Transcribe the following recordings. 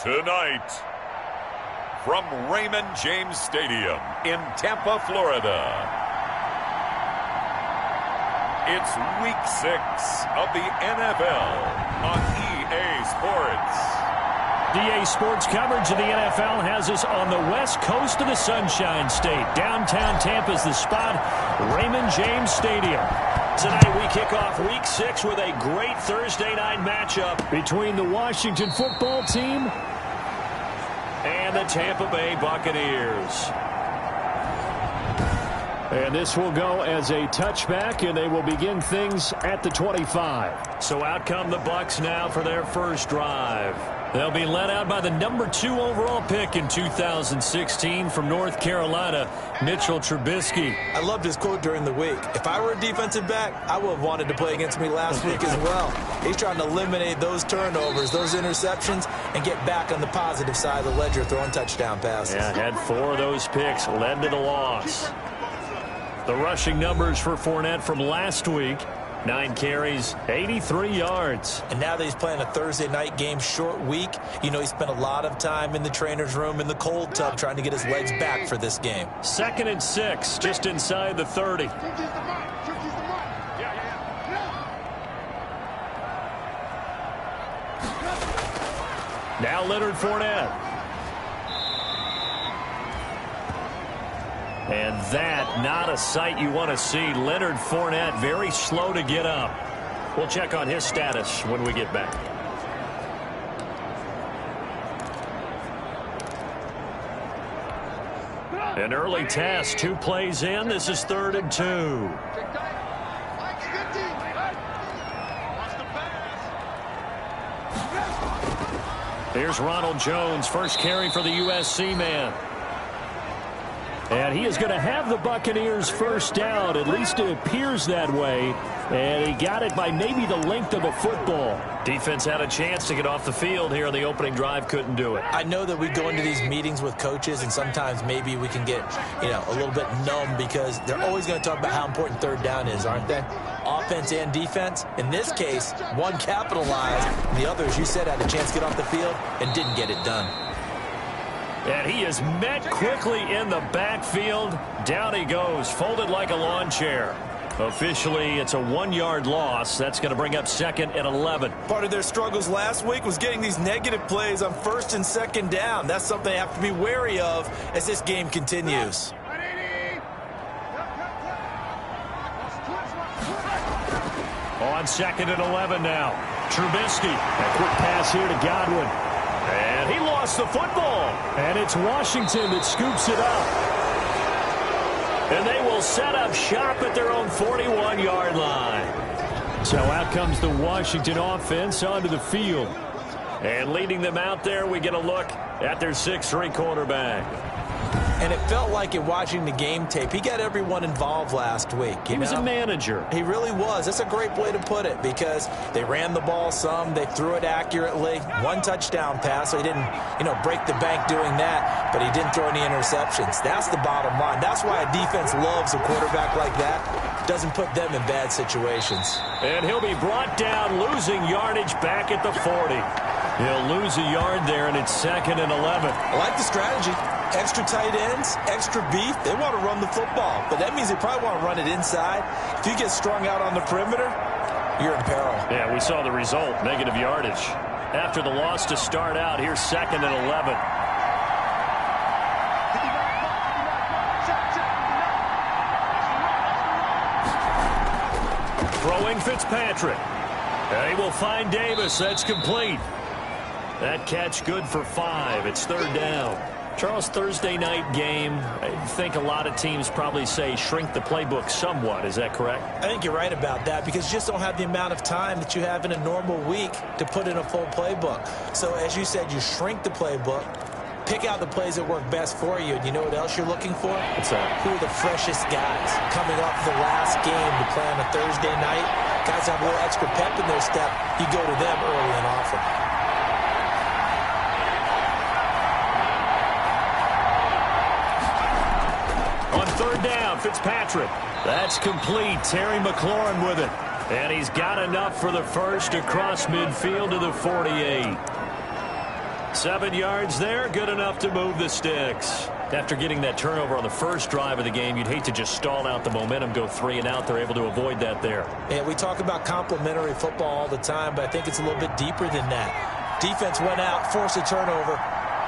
Tonight, from Raymond James Stadium in Tampa, Florida, it's Week 6 of the NFL on EA Sports. EA Sports coverage of the NFL has us on the west coast of the Sunshine State. Downtown Tampa's the spot, Raymond James Stadium. Tonight we kick off Week 6 with a great Thursday night matchup between the Washington football team and the Tampa Bay Buccaneers. And this will go as a touchback, and they will begin things at the 25. So out come the Bucs now for their first drive. They'll be led out by the number 2 overall pick in 2016 from North Carolina, Mitchell Trubisky. I loved his quote during the week. If I were a defensive back, I would have wanted to play against me last week as well. He's trying to eliminate those turnovers, those interceptions, and get back on the positive side of the ledger throwing touchdown passes. Yeah, had 4 of those picks, led to the loss. The rushing numbers for Fournette from last week. 9 carries, 83 yards. And now that he's playing a Thursday night game, short week, you know he spent a lot of time in the trainer's room in the cold tub trying to get his legs back for this game. 2nd and 6, just inside the 30. Now Leonard Fournette. And that, not a sight you want to see. Leonard Fournette very slow to get up. We'll check on his status when we get back. An early test, 2 plays in. This is 3rd and 2. Here's Ronald Jones, first carry for the USC man. And he is going to have the Buccaneers first down. At least it appears that way. And he got it by maybe the length of a football. Defense had a chance to get off the field here on the opening drive. Couldn't do it. I know that we go into these meetings with coaches, and sometimes maybe we can get, a little bit numb because they're always going to talk about how important 3rd down is, aren't they? Offense and defense. In this case, one capitalized, and the other, as you said, had a chance to get off the field and didn't get it done. And he is met quickly in the backfield. Down he goes, folded like a lawn chair. Officially, it's a 1-yard loss. That's going to bring up 2nd and 11. Part of their struggles last week was getting these negative plays on 1st and 2nd down. That's something they have to be wary of as this game continues. On 2nd and 11 now. Trubisky. A quick pass here to Godwin. And he lost the football. And it's Washington that scoops it up. And they will set up shop at their own 41-yard line. So out comes the Washington offense onto the field. And leading them out there, we get a look at their 6'3" quarterback. And it felt like in watching the game tape, he got everyone involved last week. He was a manager. He really was. That's a great way to put it because they ran the ball some. They threw it accurately. 1 touchdown pass, so he didn't, break the bank doing that, but he didn't throw any interceptions. That's the bottom line. That's why a defense loves a quarterback like that. Doesn't put them in bad situations. And he'll be brought down, losing yardage back at the 40. He'll lose a yard there, and it's 2nd and 11. I like the strategy. Extra tight ends, extra beef. They want to run the football, but that means they probably want to run it inside. If you get strung out on the perimeter, you're in peril. Yeah, we saw the result, negative yardage. After the loss to start out, here's 2nd and 11. Throwing Fitzpatrick. And he will find Davis. That's complete. That catch good for 5. It's 3rd down. Charles, Thursday night game, I think a lot of teams probably say shrink the playbook somewhat. Is that correct? I think you're right about that because you just don't have the amount of time that you have in a normal week to put in a full playbook. So as you said, you shrink the playbook, pick out the plays that work best for you. And you know what else you're looking for? What's that? Who are the freshest guys coming off the last game to play on a Thursday night? Guys have a little extra pep in their step. You go to them early and often. On 3rd down, Fitzpatrick. That's complete. Terry McLaurin with it. And he's got enough for the first across midfield to the 48. 7 yards there, good enough to move the sticks. After getting that turnover on the first drive of the game, you'd hate to just stall out the momentum, go 3 and out. They're able to avoid that there. Yeah, we talk about complementary football all the time, but I think it's a little bit deeper than that. Defense went out, forced a turnover,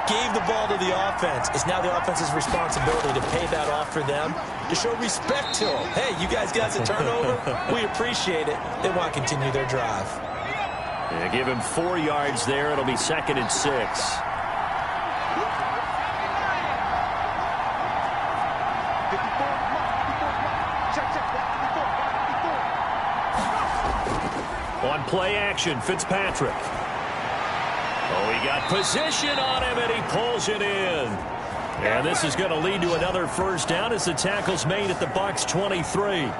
gave the ball to the offense. It's now the offense's responsibility to pay that off for them, to show respect to them. Hey, you guys got a turnover? We appreciate it. They want to continue their drive. Yeah, give him 4 yards there. It'll be 2nd and 6. On play action, Fitzpatrick. Oh, he got position on him, and he pulls it in. And this is going to lead to another first down as the tackle's made at the Bucs 23.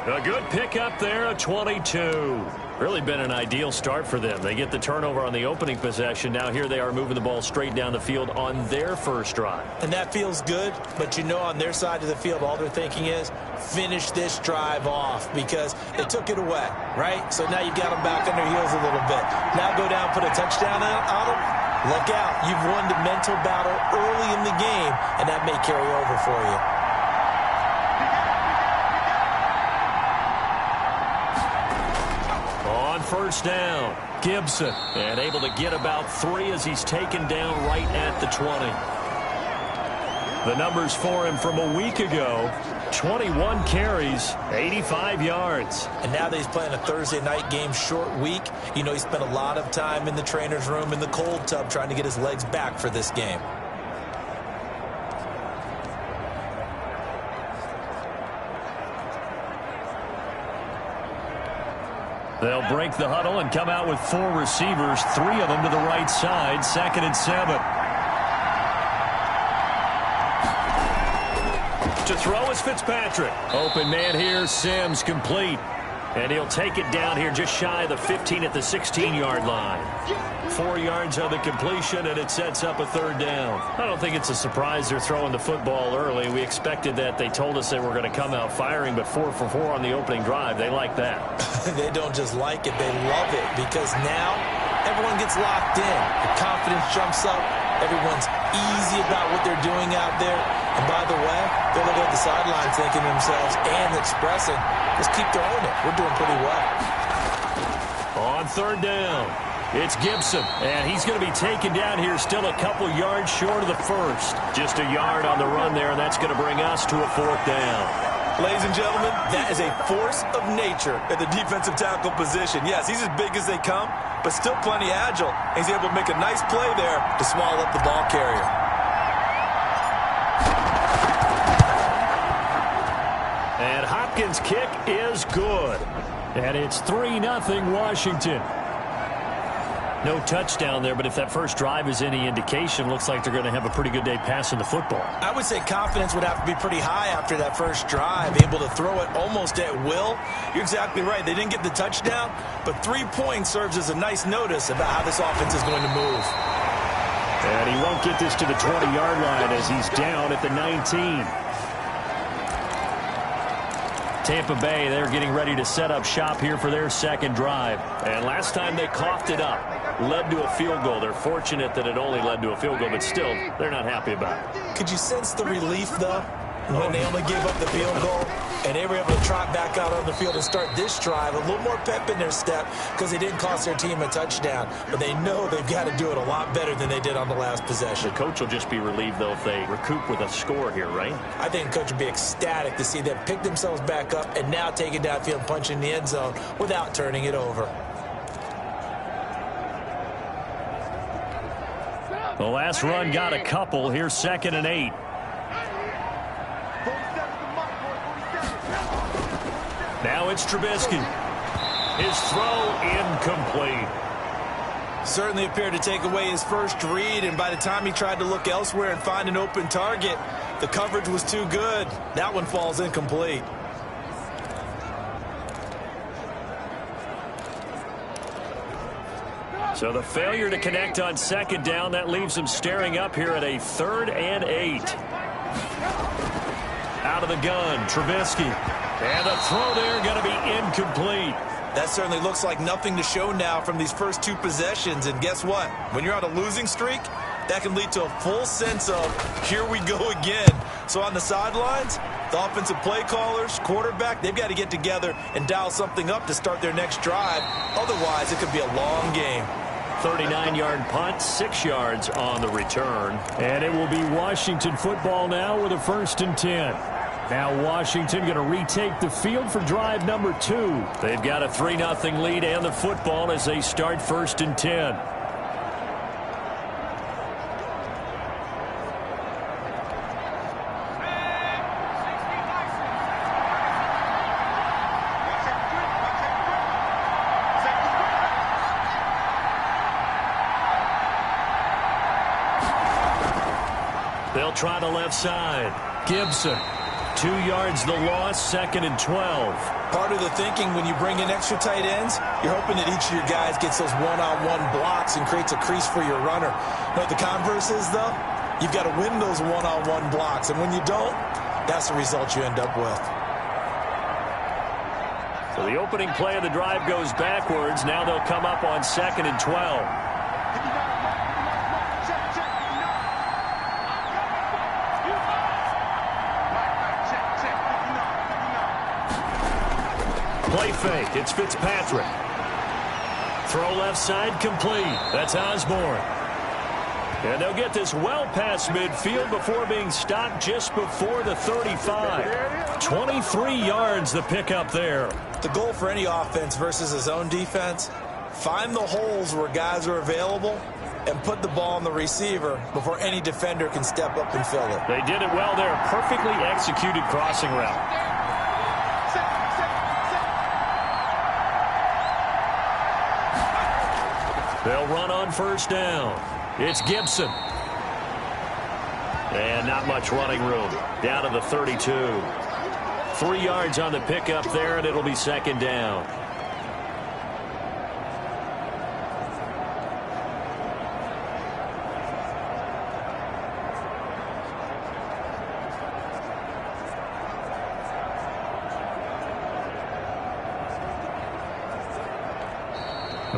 A good pickup there, a 22. Really been an ideal start for them. They get the turnover on the opening possession. Now here they are moving the ball straight down the field on their first drive. And that feels good, but you know on their side of the field, all they're thinking is finish this drive off because they took it away, right? So now you've got them back on their heels a little bit. Now go down, put a touchdown on them. Look out. You've won the mental battle early in the game, and that may carry over for you. First down, Gibson, and able to get about 3 as he's taken down right at the 20. The numbers for him from a week ago, 21 carries, 85 yards. And now that he's playing a Thursday night game, short week, you know he spent a lot of time in the trainer's room in the cold tub trying to get his legs back for this game. They'll break the huddle and come out with 4 receivers, 3 of them to the right side, 2nd and 7. To throw is Fitzpatrick. Open man here, Sims complete. And he'll take it down here just shy of the 15 at the 16-yard line. 4 yards on the completion, and it sets up a 3rd down. I don't think it's a surprise they're throwing the football early. We expected that. They told us they were going to come out firing, but 4 for 4 on the opening drive. They like that. They don't just like it, they love it, because now everyone gets locked in. The confidence jumps up. Everyone's easy about what they're doing out there. And by the way, they're looking at the sidelines thinking to themselves and expressing, let's keep throwing it. We're doing pretty well. On 3rd down, it's Gibson, and he's going to be taken down here still a couple yards short of the first. Just a yard on the run there, and that's going to bring us to a 4th down. Ladies and gentlemen, that is a force of nature at the defensive tackle position. Yes, he's as big as they come, but still plenty agile. He's able to make a nice play there to swallow up the ball carrier. And Hopkins' kick is good. And it's 3-0 Washington. No touchdown there, but if that first drive is any indication, looks like they're going to have a pretty good day passing the football. I would say confidence would have to be pretty high after that first drive, able to throw it almost at will. You're exactly right. They didn't get the touchdown, but 3 points serves as a nice notice about how this offense is going to move. And he won't get this to the 20-yard line as he's down at the 19. Tampa Bay, they're getting ready to set up shop here for their 2nd drive. And last time they coughed it up, led to a field goal. They're fortunate that it only led to a field goal, but still, they're not happy about it. Could you sense the relief, though, when they only gave up the field goal and they were able to trot back out on the field and start this drive? A little more pep in their step because they didn't cost their team a touchdown, but they know they've got to do it a lot better than they did on the last possession. The coach will just be relieved, though, if they recoup with a score here, right? I think the coach would be ecstatic to see them pick themselves back up and now take it downfield and punch in the end zone without turning it over. The last run got a couple. Here's 2nd and 8. Now it's Trubisky. His throw incomplete. Certainly appeared to take away his first read, and by the time he tried to look elsewhere and find an open target, the coverage was too good. That one falls incomplete. So the failure to connect on 2nd down, that leaves him staring up here at a 3rd and 8. Out of the gun, Trubisky. And the throw there going to be incomplete. That certainly looks like nothing to show now from these first two possessions. And guess what? When you're on a losing streak, that can lead to a full sense of, here we go again. So on the sidelines, the offensive play callers, quarterback, they've got to get together and dial something up to start their next drive. Otherwise, it could be a long game. 39-yard punt, 6 yards on the return. And it will be Washington football now with a 1st and 10. Now Washington going to retake the field for drive number 2. They've got a 3-0 lead and the football as they start 1st and 10. They'll try the left side. Gibson. 2 yards the loss, 2nd and 12. Part of the thinking when you bring in extra tight ends, you're hoping that each of your guys gets those one-on-one blocks and creates a crease for your runner. But the converse is, though, you've got to win those one-on-one blocks. And when you don't, that's the result you end up with. So the opening play of the drive goes backwards. Now they'll come up on 2nd and 12. Play fake. It's Fitzpatrick. Throw left side complete. That's Osborne. And they'll get this well past midfield before being stopped just before the 35. 23 yards the pickup there. The goal for any offense versus his own defense, find the holes where guys are available and put the ball on the receiver before any defender can step up and fill it. They did it well there. Perfectly executed crossing route. They'll run on 1st down. It's Gibson. And not much running room. Down to the 32. 3 yards on the pickup there, and it'll be 2nd down.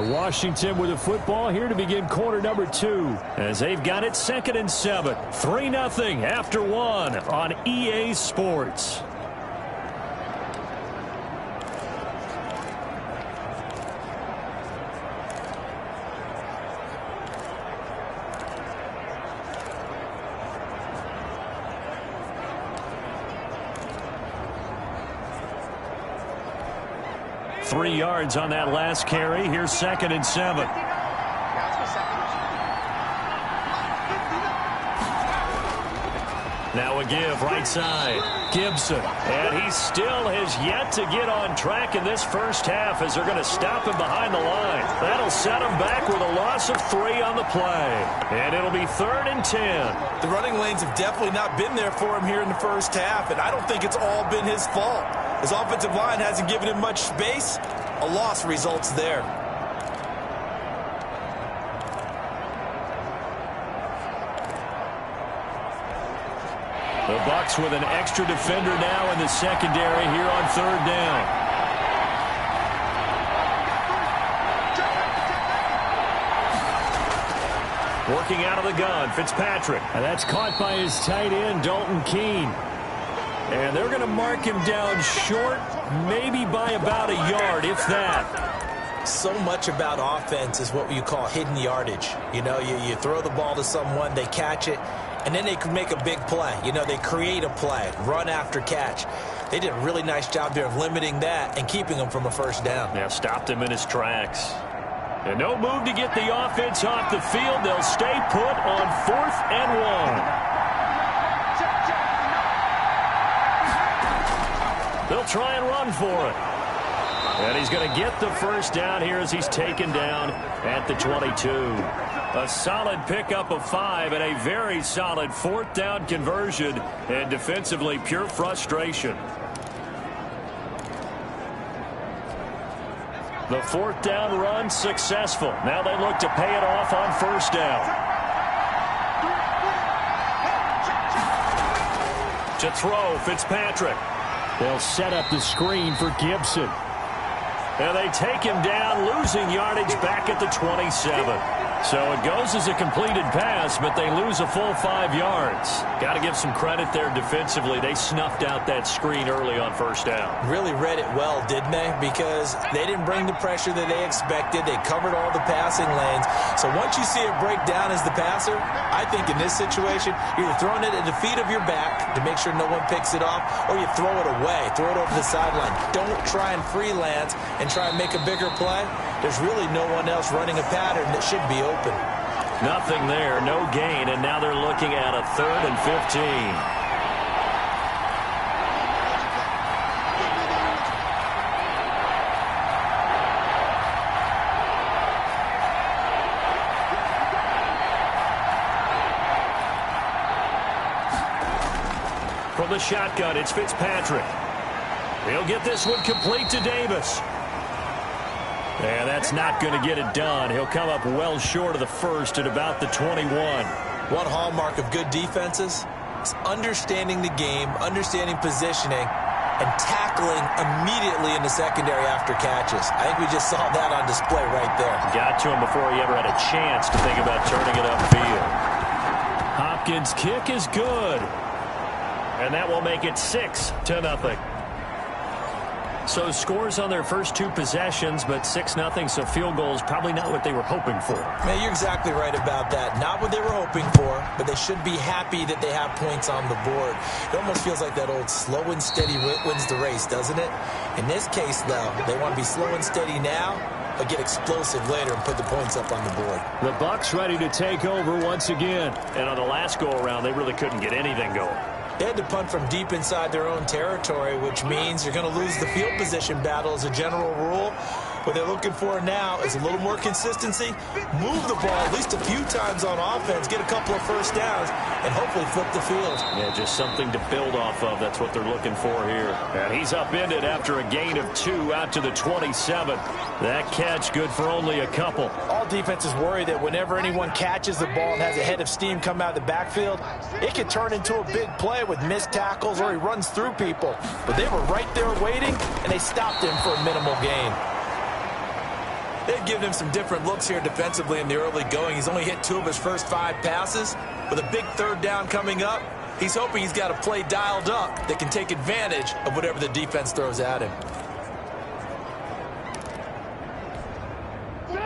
Washington with the football here to begin quarter number 2 as they've got it 2nd and 7. 3-0 after 1 on EA Sports. Three yards on that last carry. Here's 2nd and 7. Now a give right side. Gibson. And he still has yet to get on track in this first half as they're going to stop him behind the line. That'll set him back with a loss of 3 on the play. And it'll be 3rd and 10. The running lanes have definitely not been there for him here in the first half, and I don't think it's all been his fault. His offensive line hasn't given him much space. A loss results there. The Bucs with an extra defender now in the secondary here on 3rd down. Working out of the gun, Fitzpatrick. And that's caught by his tight end, Dalton Keene. And they're going to mark him down short, maybe by about a yard, if that. So much about offense is what you call hidden yardage. You know, you throw the ball to someone, they catch it, and then they can make a big play. You know, they create a play, run after catch. They did a really nice job there of limiting that and keeping him from a 1st down. Yeah, stopped him in his tracks. And no move to get the offense off the field. They'll stay put on 4th and 1. They'll try and run for it. And he's going to get the 1st down here as he's taken down at the 22. A solid pickup of 5 and a very solid 4th down conversion. And defensively, pure frustration. The 4th down run successful. Now they look to pay it off on 1st down. To throw, Fitzpatrick. They'll set up the screen for Gibson. And they take him down, losing yardage back at the 27. So it goes as a completed pass, but they lose a full 5 yards. Got to give some credit there defensively. They snuffed out that screen early on first down. Really read it well, didn't they? Because they didn't bring the pressure that they expected. They covered all the passing lanes. So once you see it break down as the passer, I think in this situation, you're either throwing it at the feet of your back to make sure no one picks it off, or you throw it away, throw it over the sideline. Don't try and freelance and try and make a bigger play. There's really no one else running a pattern that should be open. Nothing there, no gain, and now they're looking at a 3rd and 15. From the shotgun, it's Fitzpatrick. He'll get this one complete to Davis. And that's not going to get it done. He'll come up well short of the first at about the 21. One hallmark of good defenses is understanding the game, understanding positioning, and tackling immediately in the secondary after catches. I think we just saw that on display right there. Got to him before he ever had a chance to think about turning it upfield. Hopkins' kick is good. And that will make it 6-0. So scores on their first 2 possessions, but 6-0, so field goals probably not what they were hoping for. Man, you're exactly right about that. Not what they were hoping for, but they should be happy that they have points on the board. It almost feels like that old slow and steady wins the race, doesn't it? In this case, though, they want to be slow and steady now, but get explosive later and put the points up on the board. The Bucs ready to take over once again. And on the last go-around, they really couldn't get anything going. They had to punt from deep inside their own territory, which means you're going to lose the field position battle as a general rule. What they're looking for now is a little more consistency, move the ball at least a few times on offense, get a couple of first downs, and hopefully flip the field. Yeah, just something to build off of. That's what they're looking for here. And he's upended after a gain of 2 out to the 27. That catch good for only a couple. All defenses worry that whenever anyone catches the ball and has a head of steam come out of the backfield, it can turn into a big play with missed tackles or he runs through people. But they were right there waiting, and they stopped him for a minimal gain. They've given him some different looks here defensively in the early going. He's only hit 2 of his first 5 passes. With a big 3rd down coming up, he's hoping he's got a play dialed up that can take advantage of whatever the defense throws at him.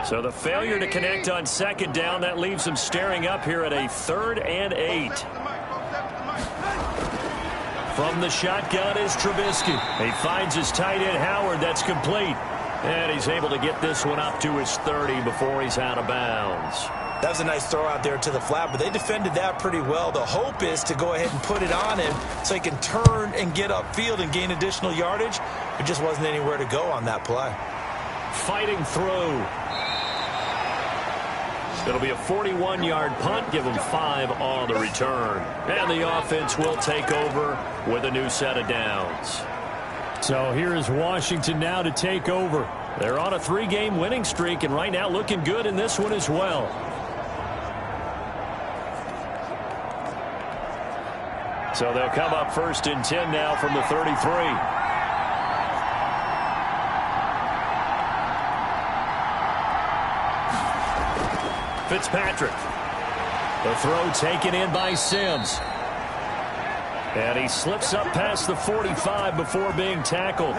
So the failure to connect on 2nd down, that leaves him staring up here at a 3rd and 8. From the shotgun is Trubisky. He finds his tight end Howard. That's complete. And he's able to get this one up to his 30 before he's out of bounds. That was a nice throw out there to the flat, but they defended that pretty well. The hope is to go ahead and put it on him so he can turn and get upfield and gain additional yardage. There just wasn't anywhere to go on that play. Fighting through. It'll be a 41-yard punt, give him 5 on the return. And the offense will take over with a new set of downs. So here is Washington now to take over. They're on a 3-game winning streak, and right now looking good in this one as well. So they'll come up 1st and 10 now from the 33. Fitzpatrick. The throw taken in by Sims. And he slips up past the 45 before being tackled.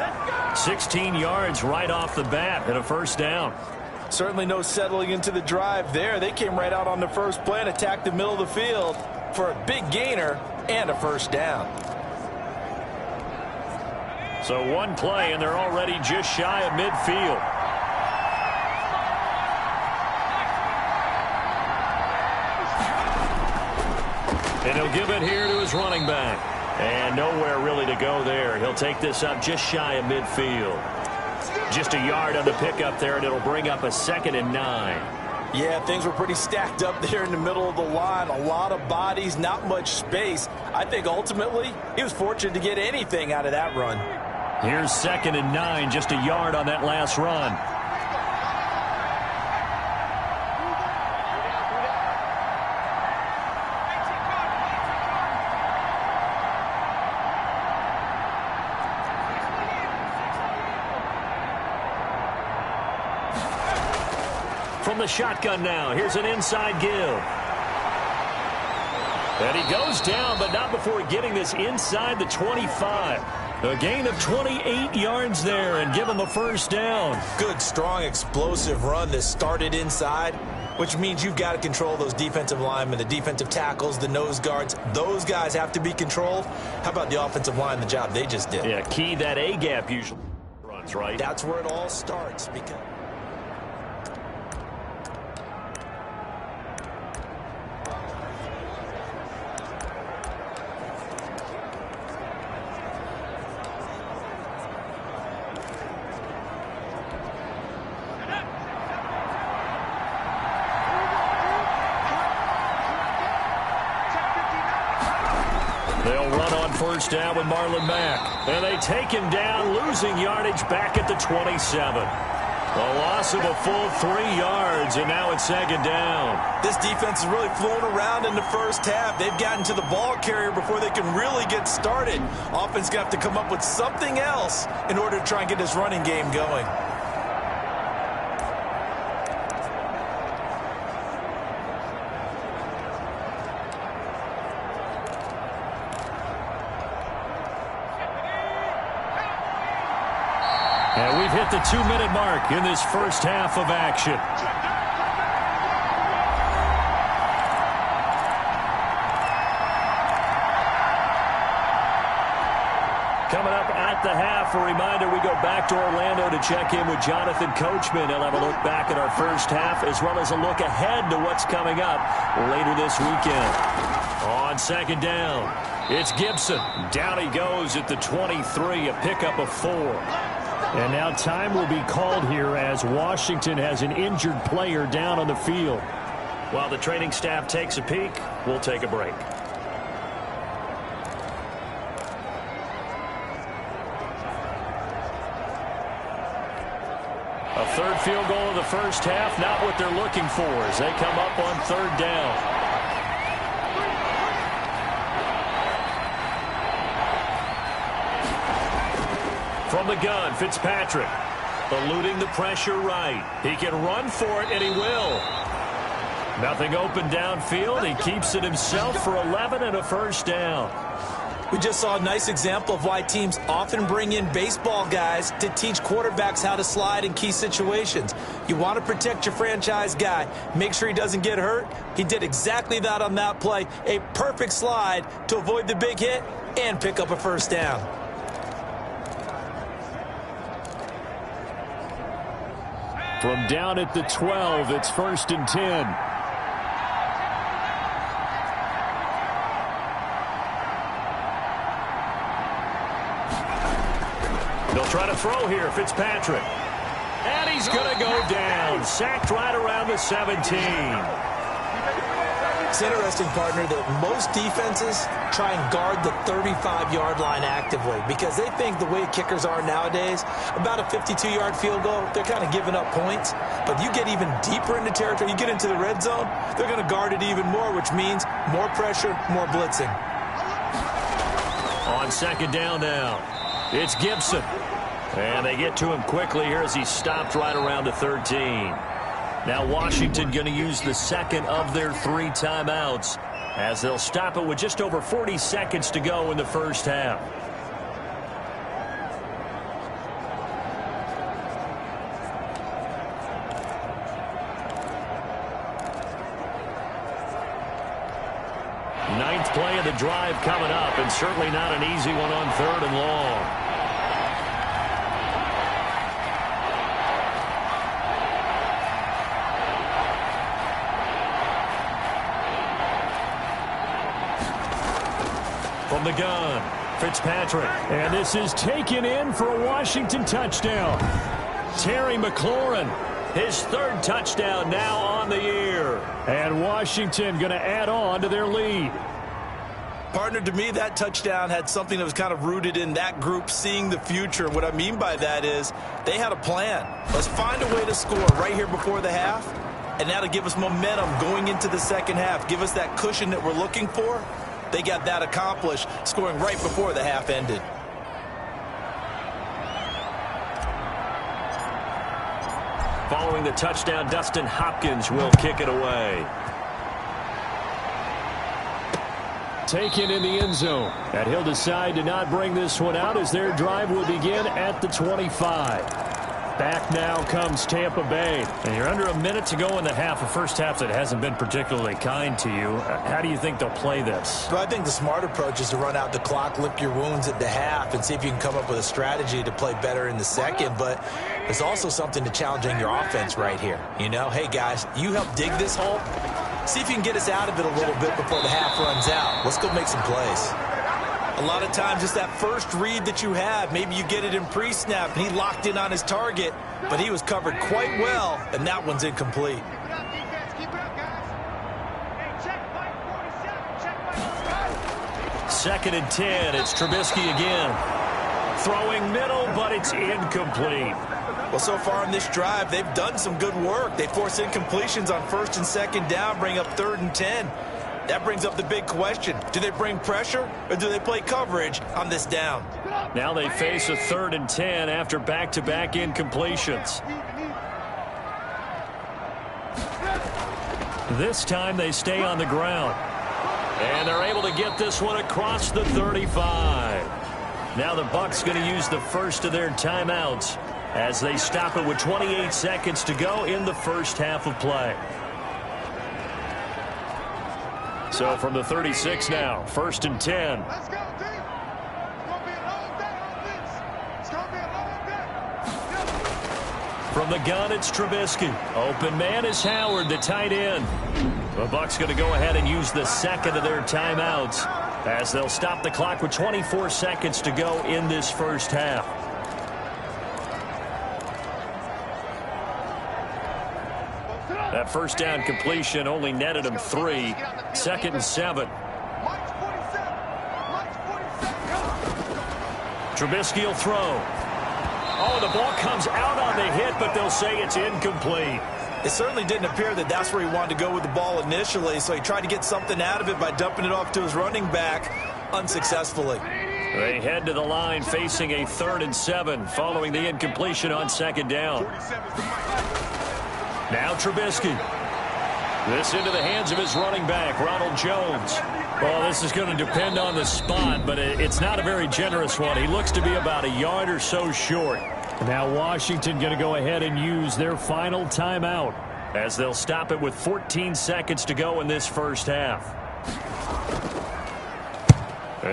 16 yards right off the bat and a 1st down. Certainly no settling into the drive there. They came right out on the first play and attacked the middle of the field for a big gainer and a 1st down. So 1 play and they're already just shy of midfield. And he'll give it here to his running back. And nowhere really to go there. He'll take this up just shy of midfield. Just a yard on the pickup there, and it'll bring up a 2nd and 9. Yeah, things were pretty stacked up there in the middle of the line. A lot of bodies, not much space. I think ultimately he was fortunate to get anything out of that run. Here's 2nd and 9, just a yard on that last run. from the shotgun now. Here's an inside give. And he goes down, but not before getting this inside the 25. A gain of 28 yards there and give him a first down. Good, strong, explosive run that started inside, which means you've got to control those defensive linemen, the defensive tackles, the nose guards. Those guys have to be controlled. How about the offensive line, the job they just did? Yeah, key that A-gap usually runs, right? That's where it all starts. Because they'll run on first down with Marlon Mack. And they take him down, losing yardage back at the 27. A loss of a full 3 yards, and now it's second down. this defense is really flown around in the first half. They've gotten to the ball carrier before they can really get started. Offense going to have to come up with something else in order to try and get this running game going. And we've hit the 2-minute mark in this first half of action. Coming up at the half, a reminder, we go back to Orlando to check in with Jonathan Coachman. He'll have a look back at our first half as well as a look ahead to what's coming up later this weekend. On second down, it's Gibson. Down he goes at the 23, a pickup of 4. And now time will be called here as Washington has an injured player down on the field. While the training staff takes a peek, we'll take a break. A third field goal of the first half, not what they're looking for as they come up on third down. From the gun, Fitzpatrick, eluding the pressure right. He can run for it, and he will. Nothing open downfield. He keeps it himself for 11 and a first down. We just saw a nice example of why teams often bring in baseball guys to teach quarterbacks how to slide in key situations. You want to protect your franchise guy. Make sure he doesn't get hurt. He did exactly that on that play. A perfect slide to avoid the big hit and pick up a first down. From down at the 12, it's 1st and 10. They'll try to throw here, Fitzpatrick. And he's going to go down. Sacked right around the 17. It's interesting, partner, that most defenses try and guard the 35-yard line actively because they think the way kickers are nowadays, about a 52-yard field goal, they're kind of giving up points. But you get even deeper into territory, you get into the red zone, they're going to guard it even more, which means more pressure, more blitzing. On second down now, it's Gibson. And they get to him quickly here as he stopped right around the 13. Now Washington going to use the second of their 3 timeouts as they'll stop it with just over 40 seconds to go in the first half. Ninth play of the drive coming up, and certainly not an easy one on 3rd and long. From the gun, Fitzpatrick. And this is taken in for a Washington touchdown. Terry McLaurin, his 3rd touchdown now on the year. And Washington going to add on to their lead. Partner, to me, that touchdown had something that was kind of rooted in that group seeing the future. What I mean by that is they had a plan. Let's find a way to score right here before the half, and that'll give us momentum going into the second half, give us that cushion that we're looking for. They got that accomplished, scoring right before the half ended. Following the touchdown, Dustin Hopkins will kick it away. Taken in the end zone. And he'll decide to not bring this one out as their drive will begin at the 25. Back now comes Tampa Bay. And you're under a minute to go in the half, a first half that hasn't been particularly kind to you. How do you think they'll play this? Well, I think the smart approach is to run out the clock, lick your wounds at the half, and see if you can come up with a strategy to play better in the second. But there's also something to challenging your offense right here. You know, hey, guys, you help dig this hole. See if you can get us out of it a little bit before the half runs out. Let's go make some plays. A lot of times it's that first read that you have. Maybe you get it in pre-snap, and he locked in on his target, but he was covered quite well, and that one's incomplete. Second and 10. It's Trubisky again. Throwing middle, but it's incomplete. Well, so far in this drive, they've done some good work. They force incompletions on first and second down, bring up 3rd and 10. That brings up the big question. Do they bring pressure or do they play coverage on this down? Now they face a 3rd and 10 after back-to-back incompletions. This time they stay on the ground. And they're able to get this one across the 35. Now the Bucs going to use the first of their timeouts as they stop it with 28 seconds to go in the first half of play. So from the 36 now, 1st and 10. Let's go, team. It's going to be a long day on this. It's going to be a long day. From the gun, it's Trubisky. Open man is Howard, the tight end. The Bucs going to go ahead and use the second of their timeouts as they'll stop the clock with 24 seconds to go in this first half. That first down completion only netted him 3. 2nd and 7. Trubisky will throw. Oh, the ball comes out on the hit, but they'll say it's incomplete. It certainly didn't appear that that's where he wanted to go with the ball initially, so he tried to get something out of it by dumping it off to his running back unsuccessfully. They head to the line facing a 3rd and 7 following the incompletion on 2nd down. Now Trubisky. This into the hands of his running back, Ronald Jones. Well, this is going to depend on the spot, but it's not a very generous one. He looks to be about a yard or so short. Now Washington going to go ahead and use their final timeout as they'll stop it with 14 seconds to go in this first half.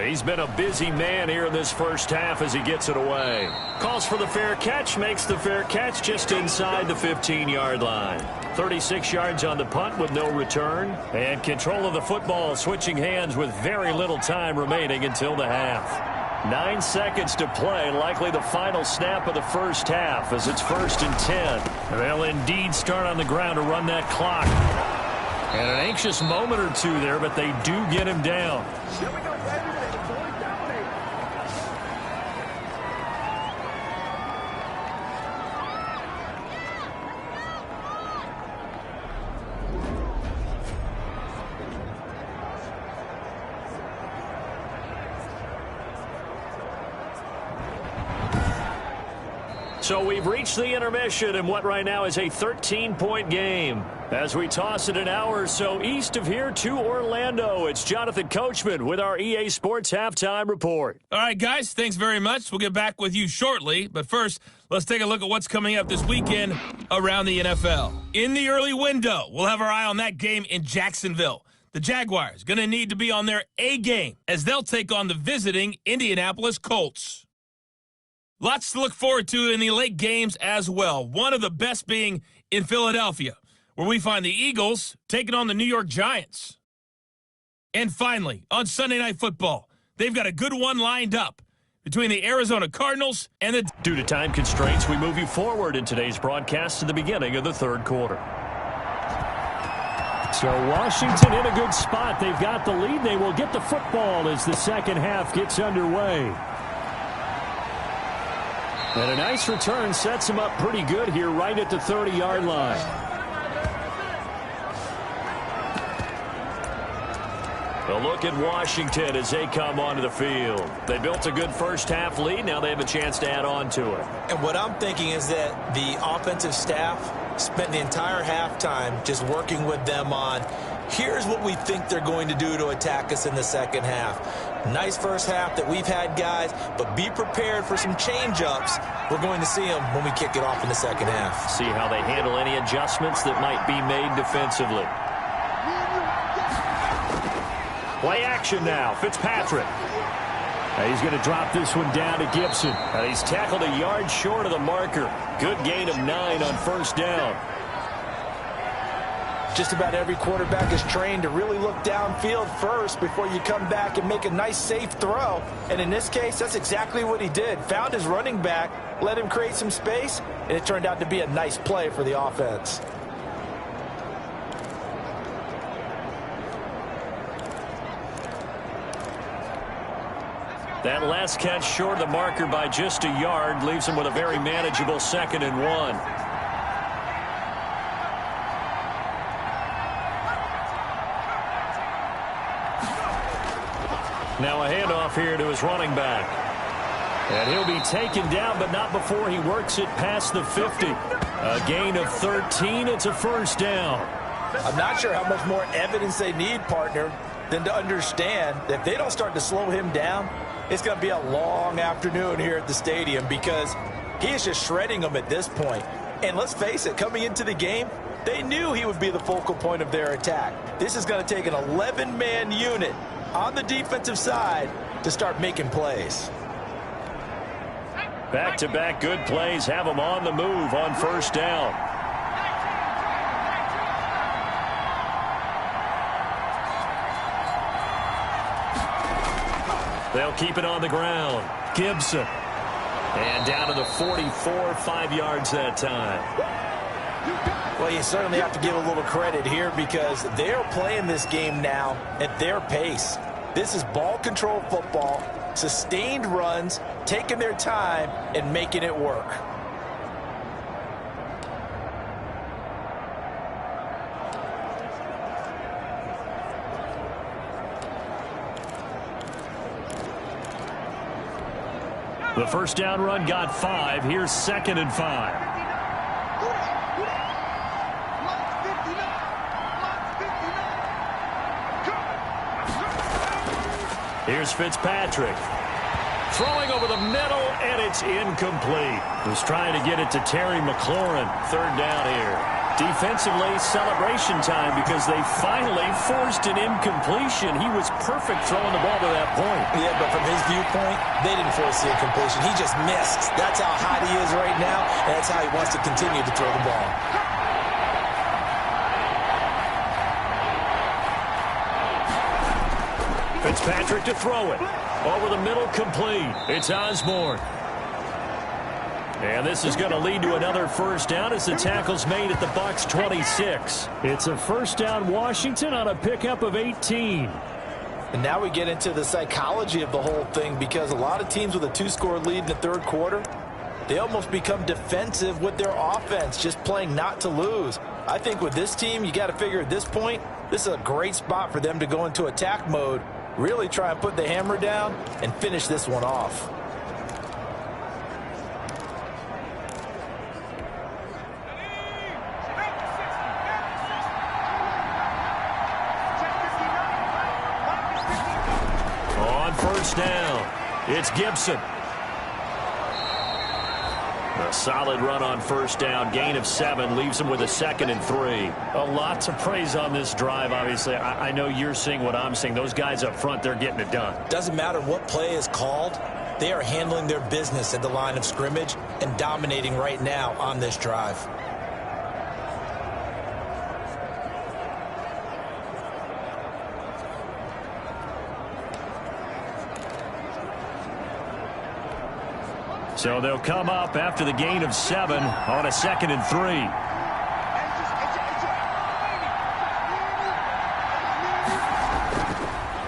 He's been a busy man here in this first half as he gets it away. Calls for the fair catch, makes the fair catch just inside the 15-yard line. 36 yards on the punt with no return. And control of the football switching hands with very little time remaining until the half. 9 seconds to play, likely the final snap of the first half as it's 1st and 10. They'll indeed start on the ground to run that clock. And an anxious moment or two there, but they do get him down. So we've reached the intermission in what right now is a 13-point game. As we toss it an hour or so east of here to Orlando, it's Jonathan Coachman with our EA Sports Halftime Report. All right, guys, thanks very much. We'll get back with you shortly. But first, let's take a look at what's coming up this weekend around the NFL. In the early window, we'll have our eye on that game in Jacksonville. The Jaguars going to need to be on their A game as they'll take on the visiting Indianapolis Colts. Lots to look forward to in the late games as well. One of the best being in Philadelphia, where we find the Eagles taking on the New York Giants. And finally, on Sunday Night Football, they've got a good one lined up between the Arizona Cardinals and the... Due to time constraints, we move you forward in today's broadcast to the beginning of the third quarter. So Washington in a good spot. They've got the lead. They will get the football as the second half gets underway. And a nice return sets him up pretty good here right at the 30-yard line. A look at Washington as they come onto the field. They built a good first-half lead. Now they have a chance to add on to it. And what I'm thinking is that the offensive staff spent the entire halftime just working with them on, here's what we think they're going to do to attack us in the second half. Nice first half that we've had, guys, but be prepared for some change-ups. We're going to see them when we kick it off in the second half. See how they handle any adjustments that might be made defensively. Play action now. Fitzpatrick. He's going to drop this one down to Gibson. And he's tackled a yard short of the marker. Good gain of 9 on first down. Just about every quarterback is trained to really look downfield first before you come back and make a nice, safe throw. And in this case, that's exactly what he did. Found his running back, let him create some space, and it turned out to be a nice play for the offense. That last catch short of the marker by just a yard leaves him with a very manageable 2nd and 1. Now a handoff here to his running back. And he'll be taken down, but not before he works it past the 50. A gain of 13. It's a first down. I'm not sure how much more evidence they need, partner, than to understand that if they don't start to slow him down, it's going to be a long afternoon here at the stadium because he is just shredding them at this point. And let's face it, coming into the game, they knew he would be the focal point of their attack. This is going to take an 11-man unit on the defensive side to start making plays. Back-to-back good plays have him on the move on first down. They'll keep it on the ground. Gibson. And down to the 44, 5 yards that time. Well, you certainly have to give a little credit here because they're playing this game now at their pace. This is ball control football, sustained runs, taking their time and making it work. The first down run got 5. Here's 2nd and 5. Here's Fitzpatrick. Throwing over the middle, and it's incomplete. Was trying to get it to Terry McLaurin. 3rd down here. Defensively, celebration time because they finally forced an incompletion. He was perfect throwing the ball to that point. Yeah, but from his viewpoint, they didn't force the incompletion. He just missed. That's how hot he is right now, and that's how he wants to continue to throw the ball. Fitzpatrick to throw it. Over the middle, complete. It's Osborne. And this is going to lead to another first down as the tackle's made at the Bucs 26. It's a first down Washington on a pickup of 18. And now we get into the psychology of the whole thing because a lot of teams with a 2-score lead in the 3rd quarter, they almost become defensive with their offense, just playing not to lose. I think with this team, you got to figure at this point, this is a great spot for them to go into attack mode, really try and put the hammer down and finish this one off. Down. It's Gibson. A solid run on first down. Gain of 7 leaves him with a 2nd and 3. A lot to praise on this drive, obviously. I know you're seeing what I'm seeing. Those guys up front, they're getting it done. Doesn't matter what play is called. They are handling their business at the line of scrimmage and dominating right now on this drive. So they'll come up after the gain of 7 on a 2nd and 3.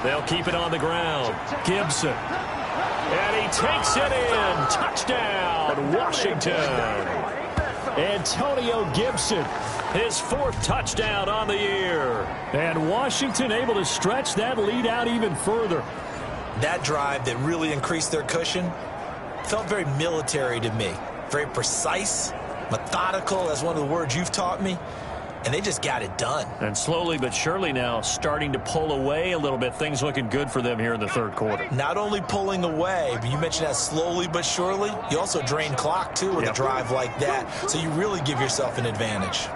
They'll keep it on the ground. Gibson. And he takes it in. Touchdown, Washington. Antonio Gibson. His 4th touchdown on the year. And Washington able to stretch that lead out even further. That drive that really increased their cushion felt very military to me. Very precise, methodical, that's one of the words you've taught me. And they just got it done. And slowly but surely now starting to pull away a little bit. Things looking good for them here in the 3rd quarter. Not only pulling away, but you mentioned that slowly but surely. You also drain clock, too, with a drive like that. So you really give yourself an advantage.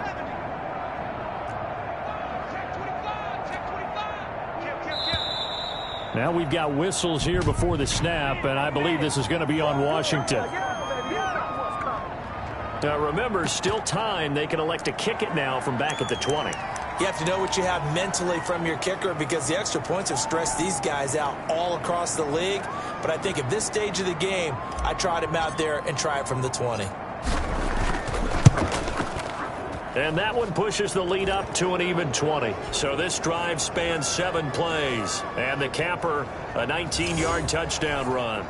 Now we've got whistles here before the snap, and I believe this is going to be on Washington. Now remember, still time. They can elect to kick it now from back at the 20. You have to know what you have mentally from your kicker because the extra points have stressed these guys out all across the league. But I think at this stage of the game, I tried him out there and try it from the 20. And that one pushes the lead up to an even 20. So this drive spans 7 plays. And the capper, a 19-yard touchdown run.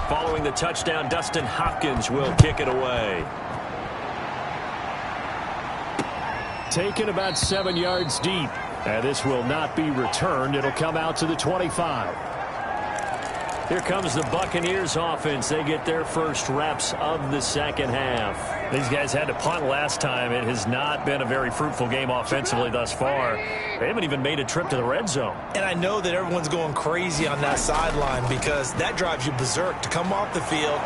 Following the touchdown, Dustin Hopkins will kick it away. Taken about 7 yards deep. And this will not be returned. It'll come out to the 25. Here comes the Buccaneers offense. They get their first reps of the second half. These guys had to punt last time. It has not been a very fruitful game offensively thus far. They haven't even made a trip to the red zone. And I know that everyone's going crazy on that sideline because that drives you berserk to come off the field,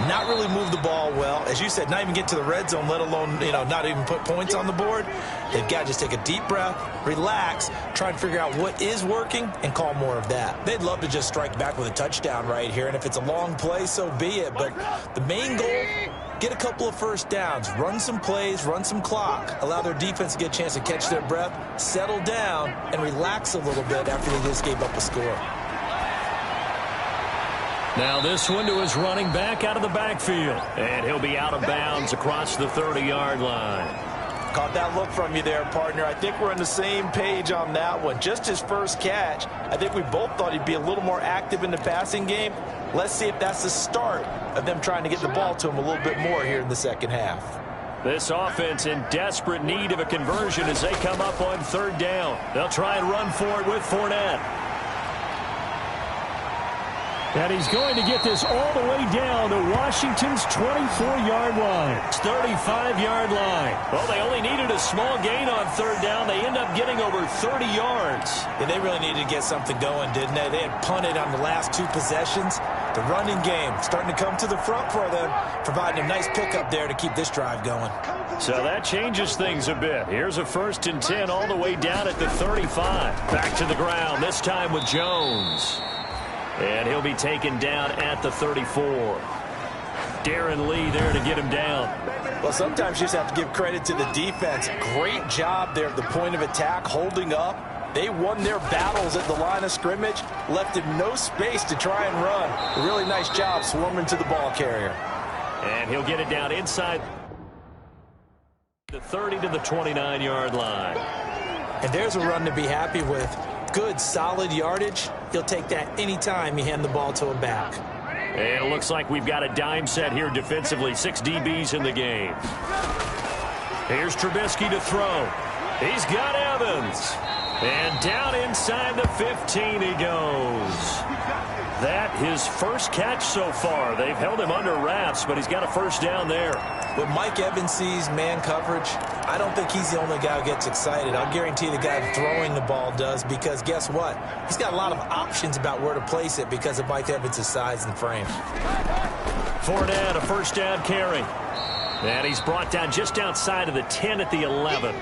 not really move the ball well. As you said, not even get to the red zone, let alone, not even put points on the board. They've got to just take a deep breath, relax, try and figure out what is working, and call more of that. They'd love to just strike back with a touchdown right here, and if it's a long play, so be it. But the main goal, get a couple of first downs, run some plays, run some clock, allow their defense to get a chance to catch their breath, settle down, and relax a little bit after they just gave up a score. Now this one to his running back out of the backfield. And he'll be out of bounds across the 30-yard line. Caught that look from you there, partner. I think we're on the same page on that one. Just his first catch. I think we both thought he'd be a little more active in the passing game. Let's see if that's the start of them trying to get the ball to him a little bit more here in the second half. This offense in desperate need of a conversion as they come up on 3rd down. They'll try and run for it with Fournette. And he's going to get this all the way down to Washington's 24-yard line. 35-yard line. Well, they only needed a small gain on 3rd down. They end up getting over 30 yards. Yeah, they really needed to get something going, didn't they? They had punted on the last 2 possessions. The running game starting to come to the front for them, providing a nice pickup there to keep this drive going. So that changes things a bit. Here's a 1st and 10 all the way down at the 35. Back to the ground, this time with Jones. And he'll be taken down at the 34. Darren Lee there to get him down. Well, sometimes you just have to give credit to the defense. Great job there at the point of attack, holding up. They won their battles at the line of scrimmage, left him no space to try and run. A really nice job swarming to the ball carrier. And he'll get it down inside the 30 to the 29-yard line. And there's a run to be happy with. Good, solid yardage. He'll take that anytime you hand the ball to him back. And it looks like we've got a dime set here defensively. 6 DBs in the game. Here's Trubisky to throw. He's got Evans. And down inside the 15 he goes. That his first catch so far. They've held him under wraps, but he's got a first down there. When Mike Evans sees man coverage, I don't think he's the only guy who gets excited. I'll guarantee the guy throwing the ball does, because guess what? He's got a lot of options about where to place it because of Mike Evans' size and frame. Fournette, a first down carry. And he's brought down just outside of the 10 at the 11.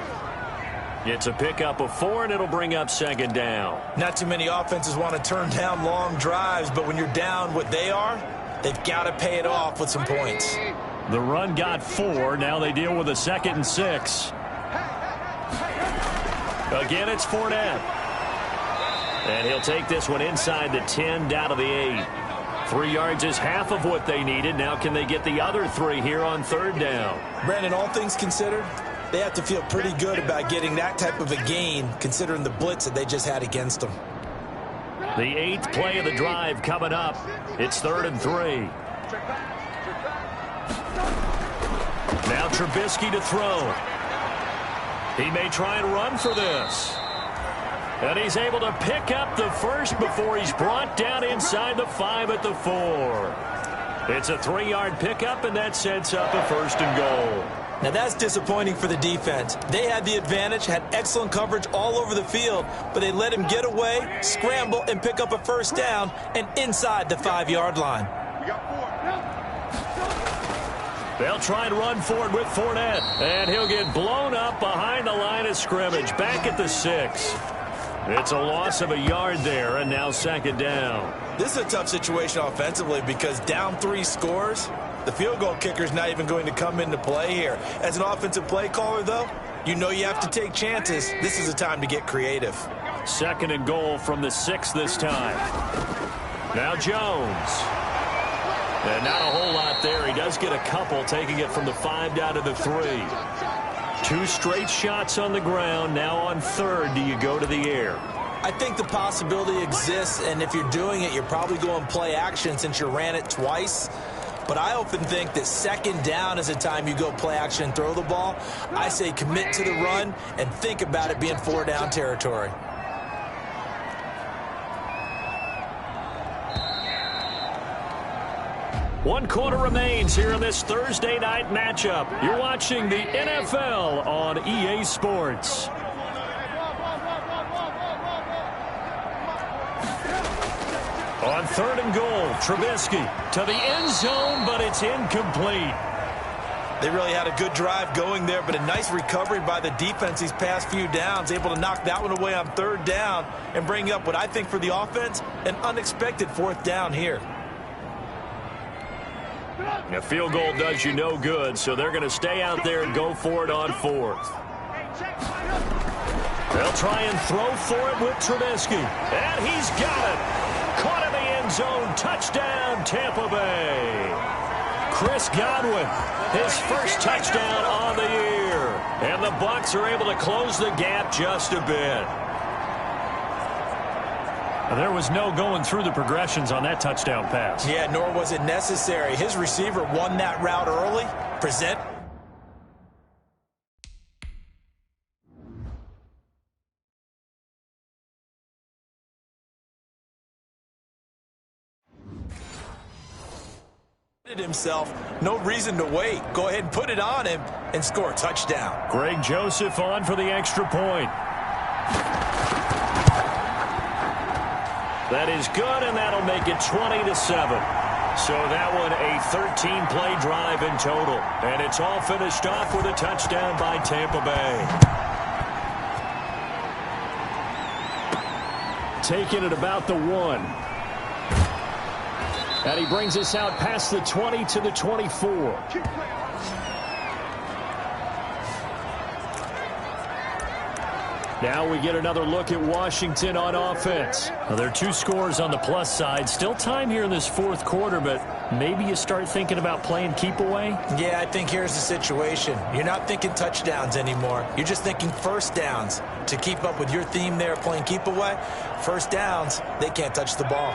It's a pickup of 4, and it'll bring up 2nd down. Not too many offenses want to turn down long drives, but when you're down what they are, they've got to pay it off with some points. The run got 4. Now they deal with a 2nd and 6. Again, it's Fournette. And he'll take this one inside the 10 down to the 8. 3 yards is half of what they needed. Now can they get the other 3 here on 3rd down? Brandon, all things considered, they have to feel pretty good about getting that type of a gain, considering the blitz that they just had against them. The 8th play of the drive coming up. It's 3rd and 3. Now Trubisky to throw. He may try and run for this. And he's able to pick up the first before he's brought down inside the 5 at the 4. It's a 3-yard pickup, and that sets up a 1st and goal. Now that's disappointing for the defense. They had the advantage, had excellent coverage all over the field, but they let him get away, scramble, and pick up a 1st down and inside the 5-yard line. They'll try and run for it with Fournette, and he'll get blown up behind the line of scrimmage, back at the 6. It's a loss of a yard there, and now 2nd down. This is a tough situation offensively because down 3 scores, the field goal kicker's not even going to come into play here. As an offensive play caller, though, you know you have to take chances. This is a time to get creative. 2nd and goal from the 6 this time. Now Jones. And not a whole lot there. He does get a couple, taking it from the 5 down to the 3. 2 straight shots on the ground. Now on 3rd, do you go to the air? I think the possibility exists, and if you're doing it, you're probably going play action since you ran it twice. But I often think that 2nd down is a time you go play action and throw the ball. I say commit to the run and think about it being 4 down territory. One quarter remains here in this Thursday night matchup. You're watching the NFL on EA Sports. On 3rd and goal, Trubisky to the end zone, but it's incomplete. They really had a good drive going there, but a nice recovery by the defense these past few downs, able to knock that one away on 3rd down and bring up what I think for the offense, an unexpected 4th down here. A field goal does you no good, so they're going to stay out there and go for it on 4th. They'll try and throw for it with Trubisky. And he's got it. Caught in the end zone. Touchdown, Tampa Bay. Chris Godwin, his first touchdown on the year. And the Bucs are able to close the gap just a bit. There was no going through the progressions on that touchdown pass. Yeah, nor was it necessary. His receiver won that route early. Present. Himself, no reason to wait. Go ahead and put it on him and score a touchdown. Greg Joseph on for the extra point. That is good, and that'll make it 20-7. So that one a 13-play drive in total. And it's all finished off with a touchdown by Tampa Bay. Taking it about the 1. And he brings us out past the 20 to the 24. Now we get another look at Washington on offense. Well, there are 2 scores on the plus side. Still time here in this 4th quarter, but maybe you start thinking about playing keep away? Yeah, I think here's the situation. You're not thinking touchdowns anymore. You're just thinking 1st downs. To keep up with your theme there, playing keep away, 1st downs, they can't touch the ball.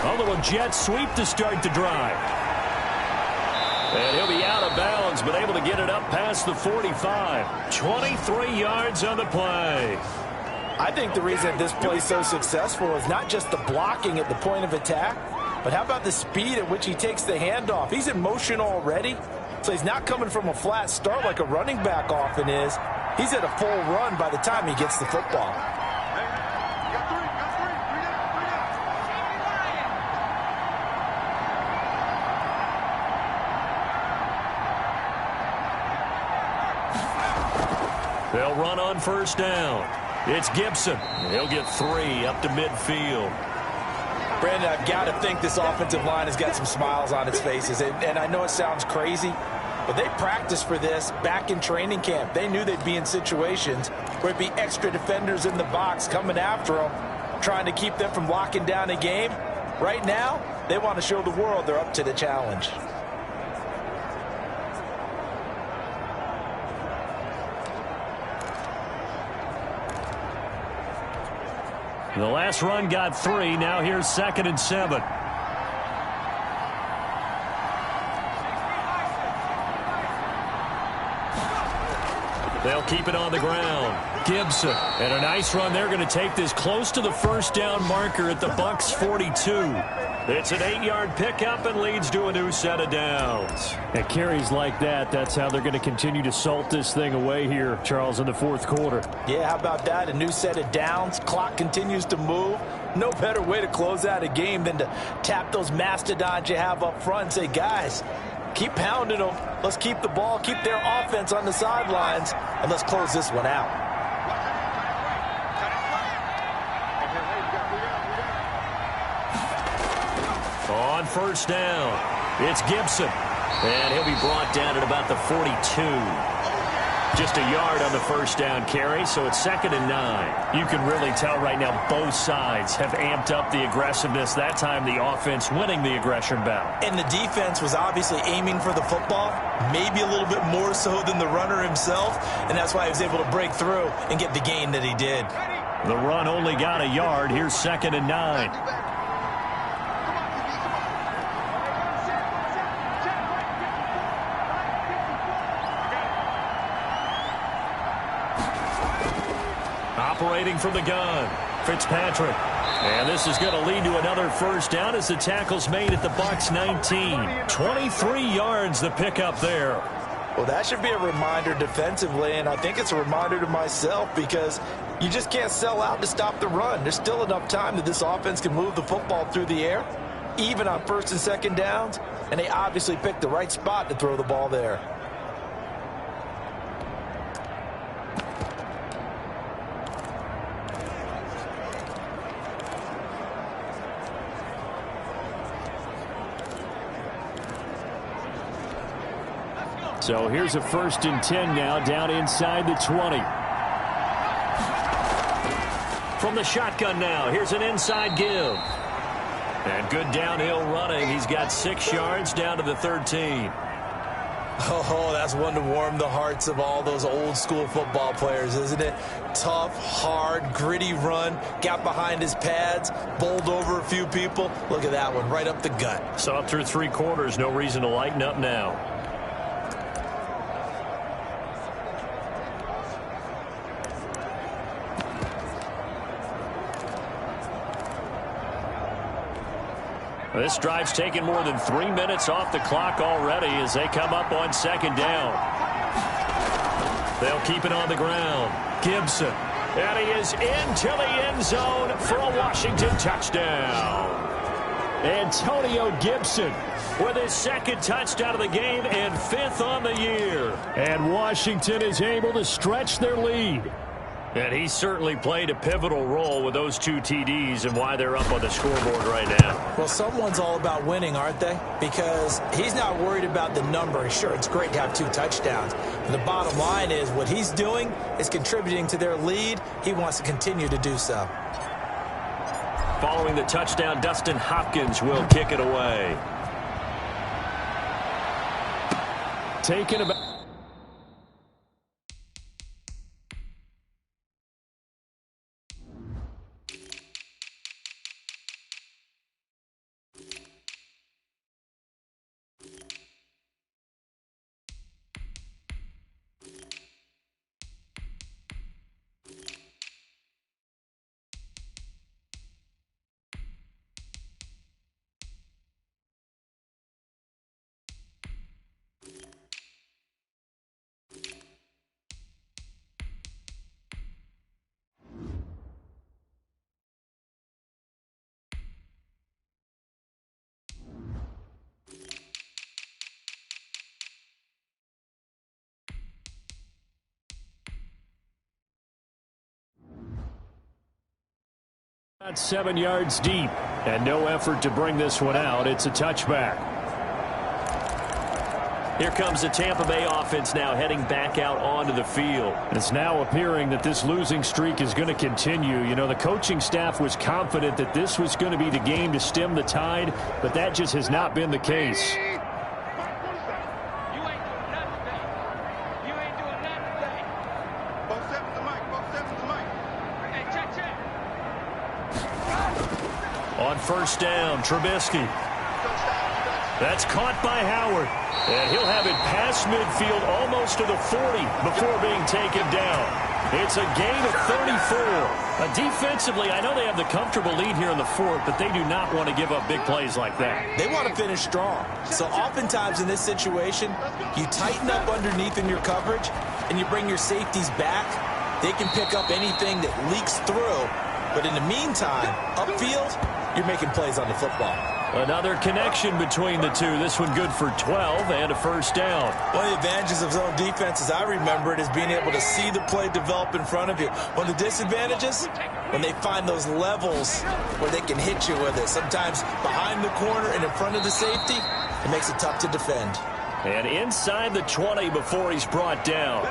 A little jet sweep to start the drive. And he'll be out of bounds, but able to get it up past the 45. 23 yards on the play. I think the reason this play is so successful is not just the blocking at the point of attack, but how about the speed at which he takes the handoff? He's in motion already, so he's not coming from a flat start like a running back often is. He's at a full run by the time he gets the football. They'll run on 1st down. It's Gibson. He'll get 3 up to midfield. Brandon, I've got to think this offensive line has got some smiles on its faces. And I know it sounds crazy, but they practiced for this back in training camp. They knew they'd be in situations where it'd be extra defenders in the box coming after them, trying to keep them from locking down a game. Right now, they want to show the world they're up to the challenge. The last run got 3. Now here's 2nd and 7. They'll keep it on the ground. Gibson. And a nice run. They're going to take this close to the first down marker at the Bucs 42. It's an 8-yard pickup and leads to a new set of downs. And carries like that, that's how they're going to continue to salt this thing away here, Charles, in the fourth quarter. Yeah, how about that? A new set of downs. Clock continues to move. No better way to close out a game than to tap those mastodons you have up front and say, guys, keep pounding them. Let's keep the ball, keep their offense on the sidelines, and let's close this one out. On first down, it's Gibson. And he'll be brought down at about the 42. Just a yard on the first down carry, so it's 2nd and 9. You can really tell right now both sides have amped up the aggressiveness. That time the offense winning the aggression battle. And the defense was obviously aiming for the football, maybe a little bit more so than the runner himself, and that's why he was able to break through and get the gain that he did. The run only got a yard. Here's 2nd and 9. Operating from the gun, Fitzpatrick. And this is going to lead to another first down as the tackle's made at the Bucs 19. 23 yards the pickup there. Well, that should be a reminder defensively, and I think it's a reminder to myself because you just can't sell out to stop the run. There's still enough time that this offense can move the football through the air, even on 1st and 2nd downs, and they obviously picked the right spot to throw the ball there. So here's a 1st and 10 now, down inside the 20. From the shotgun now, here's an inside give. And good downhill running. He's got 6 yards down to the 13. Oh, that's one to warm the hearts of all those old school football players, isn't it? Tough, hard, gritty run, got behind his pads, bowled over a few people. Look at that one, right up the gut. So up through 3 quarters, no reason to lighten up now. This drive's taken more than 3 minutes off the clock already as they come up on 2nd down. They'll keep it on the ground. Gibson. And he is into the end zone for a Washington touchdown. Antonio Gibson with his 2nd touchdown of the game and 5th on the year. And Washington is able to stretch their lead. And he certainly played a pivotal role with those 2 TDs and why they're up on the scoreboard right now. Well, someone's all about winning, aren't they? Because he's not worried about the number. Sure, it's great to have 2 touchdowns. But the bottom line is what he's doing is contributing to their lead. He wants to continue to do so. Following the touchdown, Dustin Hopkins will kick it away. Taken about... About 7 yards deep, and no effort to bring this one out. It's a touchback. Here comes the Tampa Bay offense now heading back out onto the field. It's now appearing that this losing streak is going to continue. You know, the coaching staff was confident that this was going to be the game to stem the tide, but that just has not been the case. On first down, Trubisky. That's caught by Howard. And he'll have it past midfield almost to the 40 before being taken down. It's a gain of 34. Defensively, I know they have the comfortable lead here in the fourth, but they do not want to give up big plays like that. They want to finish strong. So oftentimes in this situation, you tighten up underneath in your coverage, and you bring your safeties back. They can pick up anything that leaks through. But in the meantime, upfield, you're making plays on the football. Another connection between the two. This one good for 12 and a first down. One of the advantages of zone defense, as I remember it, is being able to see the play develop in front of you. One of the disadvantages, when they find those levels where they can hit you with it. Sometimes behind the corner and in front of the safety, it makes it tough to defend. And inside the 20 before he's brought down.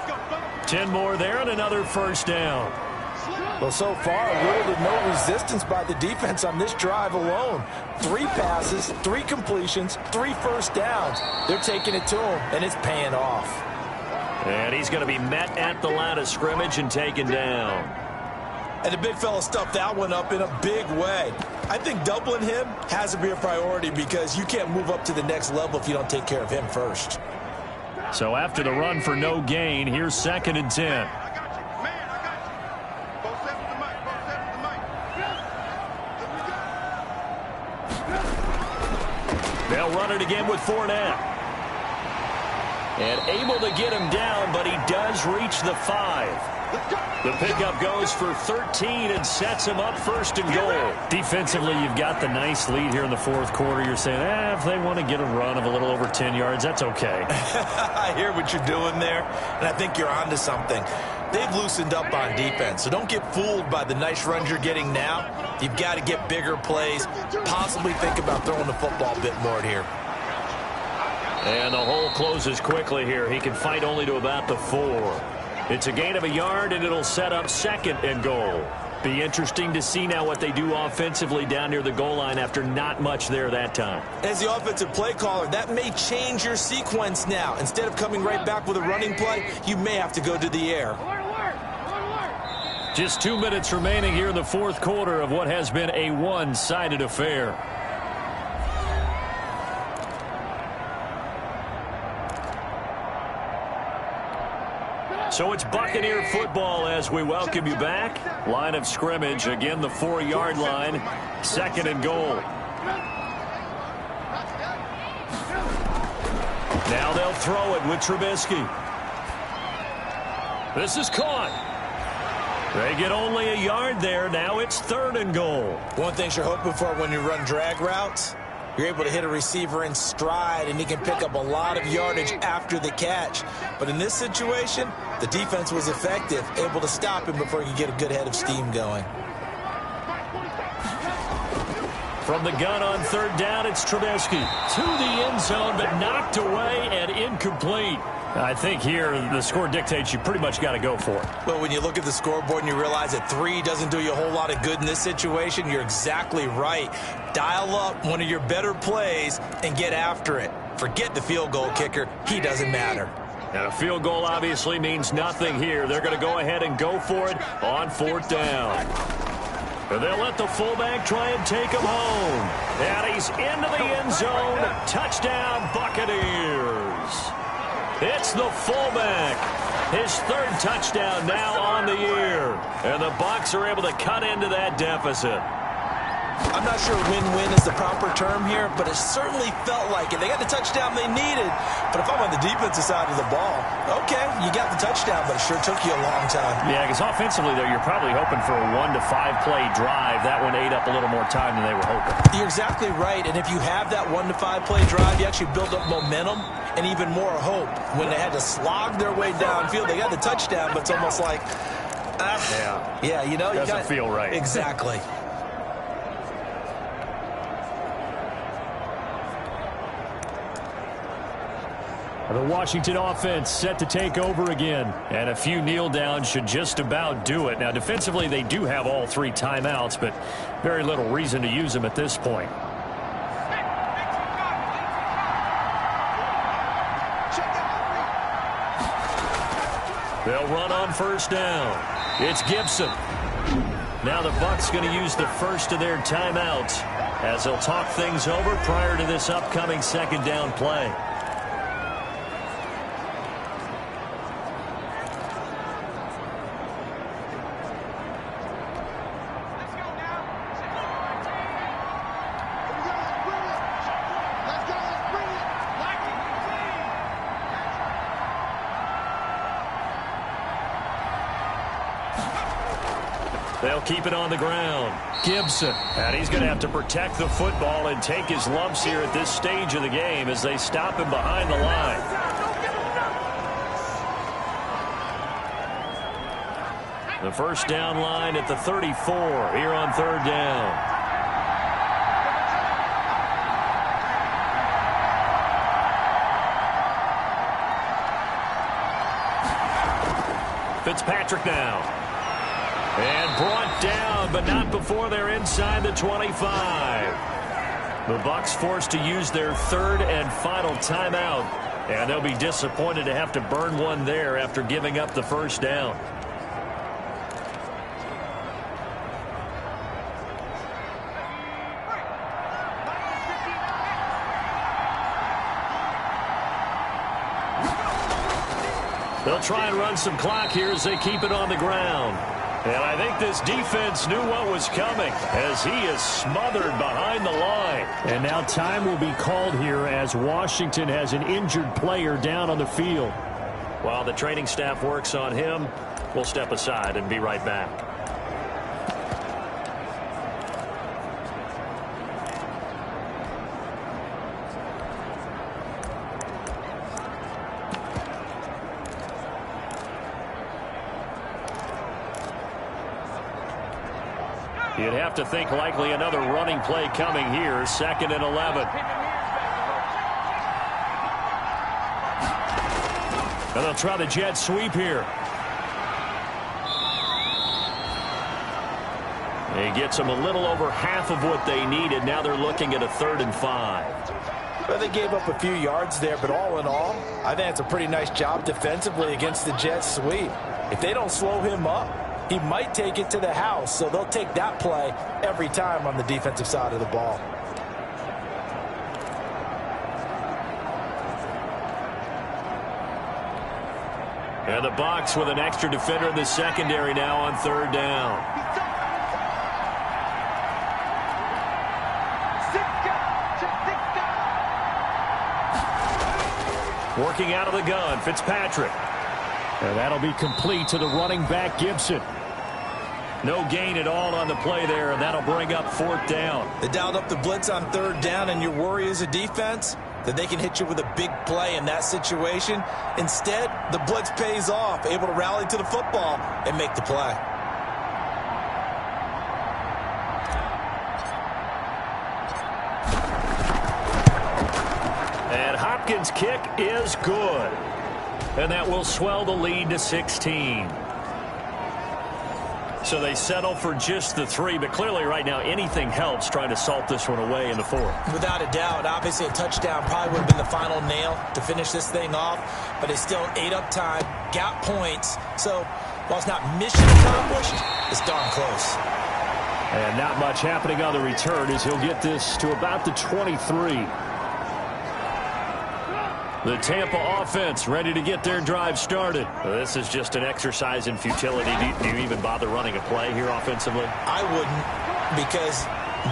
10 more there and another first down. Well, so far, little to no resistance by the defense on this drive alone. 3 passes, 3 completions, 3 first downs. They're taking it to him, and it's paying off. And he's going to be met at the line of scrimmage and taken down. And the big fella stuffed that one up in a big way. I think doubling him has to be a priority because you can't move up to the next level if you don't take care of him first. So after the run for no gain, here's 2nd and 10. They'll run it again with Fournette. And able to get him down, but he does reach the 5. The pickup goes for 13 and sets him up 1st and goal. Defensively, you've got the nice lead here in the fourth quarter. You're saying, if they want to get a run of a little over 10 yards, that's okay. I hear what you're doing there, and I think you're onto something. They've loosened up on defense, so don't get fooled by the nice runs you're getting now. You've got to get bigger plays, possibly think about throwing the football a bit more here. And the hole closes quickly here. He can fight only to about the 4. It's a gain of a yard, and it'll set up 2nd and goal. Be interesting to see now what they do offensively down near the goal line after not much there that time. As the offensive play caller, that may change your sequence now. Instead of coming right back with a running play, you may have to go to the air. Just 2 minutes remaining here in the fourth quarter of what has been a one-sided affair. So it's Buccaneer football as we welcome you back. Line of scrimmage, again the 4-yard line. 2nd and goal. Now they'll throw it with Trubisky. This is caught. They get only a yard there. Now it's 3rd and goal. One thing you're hoping for when you run drag routes, you're able to hit a receiver in stride, and he can pick up a lot of yardage after the catch. But in this situation, the defense was effective, able to stop him before he could get a good head of steam going. From the gun on 3rd down, it's Trubisky. To the end zone, but knocked away and incomplete. I think here the score dictates you pretty much got to go for it. Well, when you look at the scoreboard and you realize that 3 doesn't do you a whole lot of good in this situation, you're exactly right. Dial up one of your better plays and get after it. Forget the field goal kicker. He doesn't matter. And a field goal obviously means nothing here. They're going to go ahead and go for it on 4th down. And they'll let the fullback try and take him home. And he's into the end zone. Touchdown, Buccaneers. It's the fullback. His 3rd touchdown now on the year. And the Bucs are able to cut into that deficit. I'm not sure win-win is the proper term here, but it certainly felt like it. They got the touchdown they needed. But if I'm on the defensive side of the ball, okay, you got the touchdown, but it sure took you a long time. Yeah, because offensively, though, you're probably hoping for a 1 to 5 play drive. That one ate up a little more time than they were hoping. You're exactly right, and if you have that 1 to 5 play drive, you actually build up momentum and even more hope. When they had to slog their way downfield, they got the touchdown, but it's almost like, yeah, you know, doesn't feel right. Exactly. The Washington offense set to take over again. And a few kneel downs should just about do it. Now, defensively, they do have all 3 timeouts, but very little reason to use them at this point. They'll run on 1st down. It's Gibson. Now the Bucs going to use the first of their timeouts. as they'll talk things over prior to this upcoming second down play. They'll keep it on the ground. Gibson. And he's going to have to protect the football and take his lumps here at this stage of the game as they stop him behind the line. The first down line at the 34 here on third down. Fitzpatrick now. And brought down, but not before they're inside the 25. The Bucs forced to use their third and final timeout, and they'll be disappointed to have to burn one there after giving up the first down. They'll try and run some clock here as they keep it on the ground. And I think this defense knew what was coming as he is smothered behind the line. And now time will be called here as Washington has an injured player down on the field. While the training staff works on him, we'll step aside and be right back. You'd have to think likely another running play coming here, 2nd and 11. And they'll try the jet sweep here. He gets them a little over half of what they needed. Now they're looking at a 3rd and 5. Well, they gave up a few yards there, but all in all, I think it's a pretty nice job defensively against the jet sweep. If they don't slow him up, he might take it to the house, so they'll take that play every time on the defensive side of the ball. And the Bucs with an extra defender in the secondary now on 3rd down. Working out of the gun, Fitzpatrick. And that'll be complete to the running back, Gibson. No gain at all on the play there, and that'll bring up 4th down. They dialed up the blitz on 3rd down, and your worry as a defense that they can hit you with a big play in that situation. Instead, the blitz pays off, able to rally to the football and make the play. And Hopkins' kick is good. And that will swell the lead to 16. So they settle for just the 3, but clearly right now anything helps trying to salt this one away in the 4th. Without a doubt, obviously a touchdown probably would have been the final nail to finish this thing off, but it's still ate up time, got points. So while it's not mission accomplished, it's darn close. And not much happening on the return as he'll get this to about the 23. The Tampa offense ready to get their drive started. This is just an exercise in futility. Do you even bother running a play here offensively? I wouldn't, because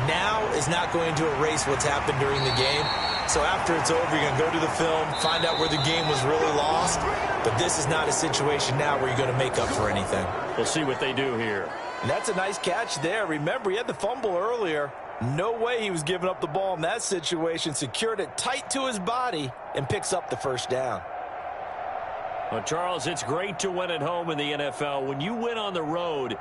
now is not going to erase what's happened during the game. So after it's over, you're going to go to the film, find out where the game was really lost. But this is not a situation now where you're going to make up for anything. We'll see what they do here. And that's a nice catch there. Remember, he had the fumble earlier. No way he was giving up the ball in that situation. Secured it tight to his body and picks up the 1st down. Well, Charles, it's great to win at home in the NFL. When you win on the road,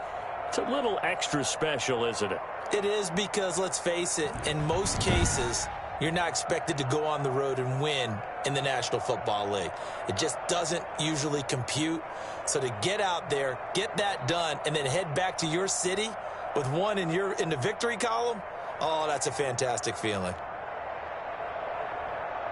it's a little extra special, isn't it? It is, because let's face it, in most cases, you're not expected to go on the road and win in the National Football League. It just doesn't usually compute. So to get out there, get that done, and then head back to your city with one in the victory column, oh, that's a fantastic feeling.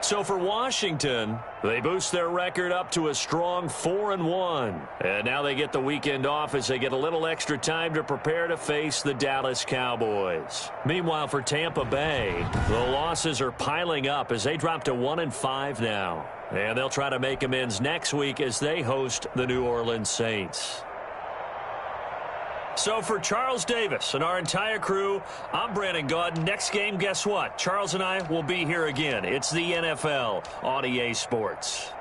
So for Washington, they boost their record up to a strong 4-1. And now they get the weekend off as they get a little extra time to prepare to face the Dallas Cowboys. Meanwhile, for Tampa Bay, the losses are piling up as they drop to 1-5 now. And they'll try to make amends next week as they host the New Orleans Saints. So for Charles Davis and our entire crew, I'm Brandon Gaudin. Next game, guess what? Charles and I will be here again. It's the NFL on EA Sports.